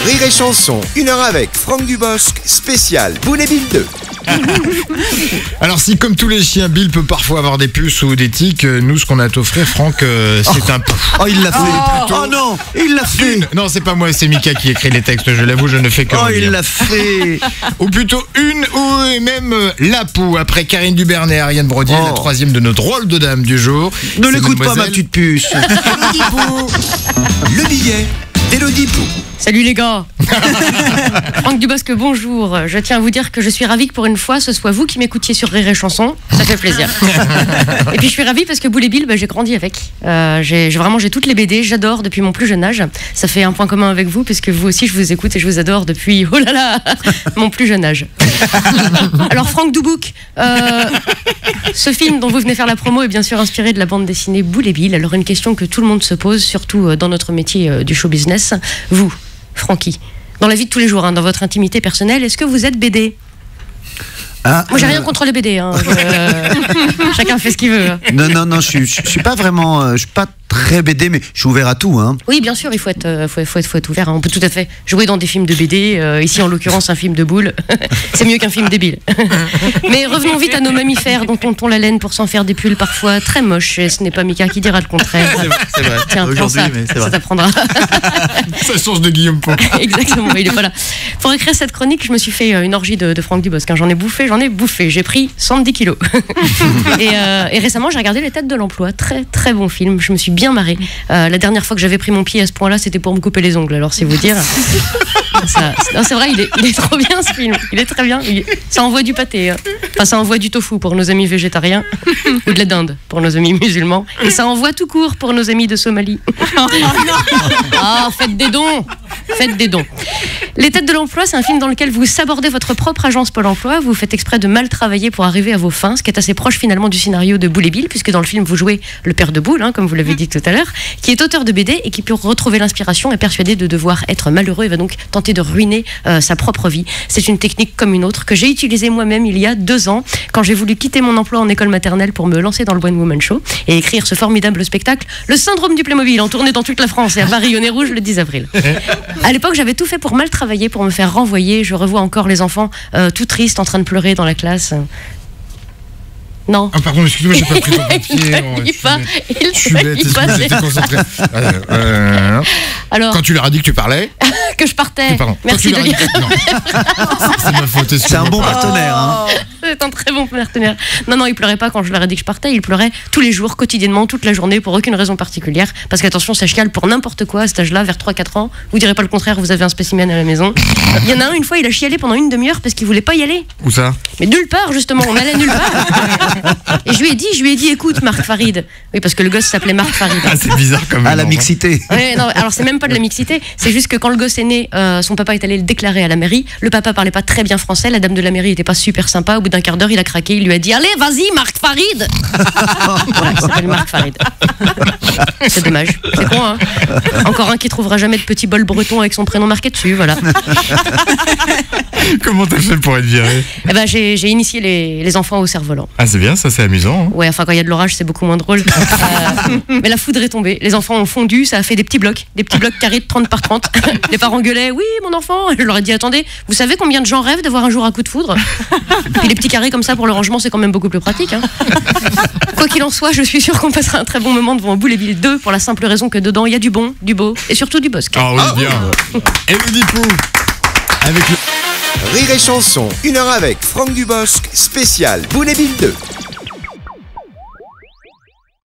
Rire et chanson, 1 heure avec Franck Dubosc, spécial Boule et Bill 2. Alors si comme tous les chiens, Bill peut parfois avoir des puces ou des tiques, nous ce qu'on a à t'offrir, Franck, c'est un... Oh, il l'a fait. Oh non, il l'a fait. Non, c'est pas moi, c'est Mika qui écrit les textes, je l'avoue, je ne fais que Oh, relire. il l'a fait. Ou plutôt une ou même la poux, après Karine Dubernet et Ariane Brodier, la troisième de notre rôle de dame du jour. Ne C'est l'écoute pas, ma mademoiselle- petite puce. Elodie Pou, le billet d'Elodie Pou. Salut les gars. Franck Dubosc, bonjour. Je tiens à vous dire que je suis ravie que pour une fois ce soit vous qui m'écoutiez sur Rire et Chanson. Ça fait plaisir. Et puis je suis ravie parce que Boule et Bill, j'ai grandi avec. J'ai toutes les BD, j'adore depuis mon plus jeune âge. Ça fait un point commun avec vous puisque vous aussi je vous écoute et je vous adore depuis, oh là là, mon plus jeune âge. Alors Franck Dubosc, ce film dont vous venez faire la promo est bien sûr inspiré de la bande dessinée Boule et Bill. Alors une question que tout le monde se pose, surtout dans notre métier du show business. Vous, Francky, dans la vie de tous les jours, dans votre intimité personnelle, est-ce que vous êtes BD ? Moi, j'ai rien contre les BD. Chacun fait ce qu'il veut. Non, je suis pas vraiment, je suis pas très BD, mais je suis ouvert à tout, hein. Oui, bien sûr, il faut être ouvert. On peut tout à fait jouer dans des films de BD. Ici, en l'occurrence, un film de boules. C'est mieux qu'un film débile. Mais revenons vite à nos mammifères dont on tond la laine pour s'en faire des pulls parfois très moches. Et ce n'est pas Mika qui dira le contraire. C'est vrai. Tiens, prends ça, mais c'est ça vrai. t'apprendra. Ça change de Guillaume Pau. Exactement, il est pas là. Pour écrire cette chronique, je me suis fait une orgie de Franck Dubosc. J'en ai bouffé. J'ai pris 110 kilos. et récemment, j'ai regardé Les Têtes de l'Emploi. Très, très bon film. Je me suis bien marrée. La dernière fois que j'avais pris mon pied à ce point-là, c'était pour me couper les ongles. Alors, c'est vous dire. Non, c'est vrai, il est trop bien ce film. Il est très bien. Ça envoie du pâté. Enfin, ça envoie du tofu pour nos amis végétariens. Ou de la dinde pour nos amis musulmans. Et ça envoie tout court pour nos amis de Somalie. Ah, faites des dons. Faites des dons. Les Têtes de l'Emploi, c'est un film dans lequel vous sabordez votre propre agence Pôle Emploi. Vous faites exprès de mal travailler pour arriver à vos fins, ce qui est assez proche finalement du scénario de Boule et Bill, puisque dans le film vous jouez le père de Boule, comme vous l'avez dit tout à l'heure, qui est auteur de BD et qui, pour retrouver l'inspiration, est persuadé de devoir être malheureux et va donc tenter de ruiner sa propre vie. C'est une technique comme une autre que j'ai utilisée moi-même il y a 2 ans, quand j'ai voulu quitter mon emploi en école maternelle pour me lancer dans le One Woman Show et écrire ce formidable spectacle, Le Syndrome du Playmobil, en tournée dans toute la France et à Paris au Nez Rouge le 10 avril. À l'époque, j'avais tout fait pour mal travailler, pour me faire renvoyer. Je revois encore les enfants tout tristes en train de pleurer dans la classe. Non. Ah pardon, excuse-moi, j'ai pas pris ton papier. Il Je suis bête, excuse-moi, j'étais concentré. Alors, Quand tu leur as dit que tu parlais... que je partais. Pardon. Merci Quand de tu leur as lire. dit que- Non. C'est ma faute, C'est un bon excuse-moi. partenaire, hein. C'est un très bon partenaire. Non, il pleurait pas quand je leur ai dit que je partais. Il pleurait tous les jours, quotidiennement, toute la journée, pour aucune raison particulière. Parce qu'attention, ça chiale pour n'importe quoi à cet âge-là, vers 3-4 ans. Vous direz pas le contraire, vous avez un spécimen à la maison. Il y en a un, une fois, il a chialé pendant une demi-heure parce qu'il voulait pas y aller. Où ça? Mais nulle part, justement, on allait nulle part. Et je lui ai dit, écoute, Marc Farid. Oui, parce que le gosse s'appelait Marc Farid. Ah, c'est bizarre quand même. Ah, la mixité. Ouais, non, alors c'est même pas de la mixité, c'est juste que quand le gosse est né, son papa est allé le déclarer à la mairie. Le papa parlait pas très bien français, la dame de la mairie était pas super sympa. Au bout d'un quart d'heure, il a craqué, il lui a dit allez, vas-y, Marc Farid. Voilà, il s'appelle Marc Farid. C'est dommage, c'est con, hein. Encore un qui trouvera jamais de petit bol breton avec son prénom marqué dessus, voilà. Comment t'as fait pour être viré? Eh ben, j'ai initié les enfants au cerf-volant. Ah, c'est bien, ça, c'est amusant. Hein. Ouais, enfin, quand il y a de l'orage, c'est beaucoup moins drôle. Mais la foudre est tombée. Les enfants ont fondu, ça a fait des petits blocs carrés de 30 par 30. Les parents gueulaient, oui, mon enfant. Je leur ai dit, attendez, vous savez combien de gens rêvent d'avoir un jour un coup de foudre? Puis les petits carrés comme ça pour le rangement, c'est quand même beaucoup plus pratique. Hein. Quoi qu'il en soit, je suis sûre qu'on passera un très bon moment devant Boule et Bill 2 pour la simple raison que dedans, il y a du bon, du beau et surtout du Bosc. Ah oui, bien. Elodie Pou. Avec le... Rire et chanson, 1 heure avec Franck Dubosc, spécial Boule et Bill 2.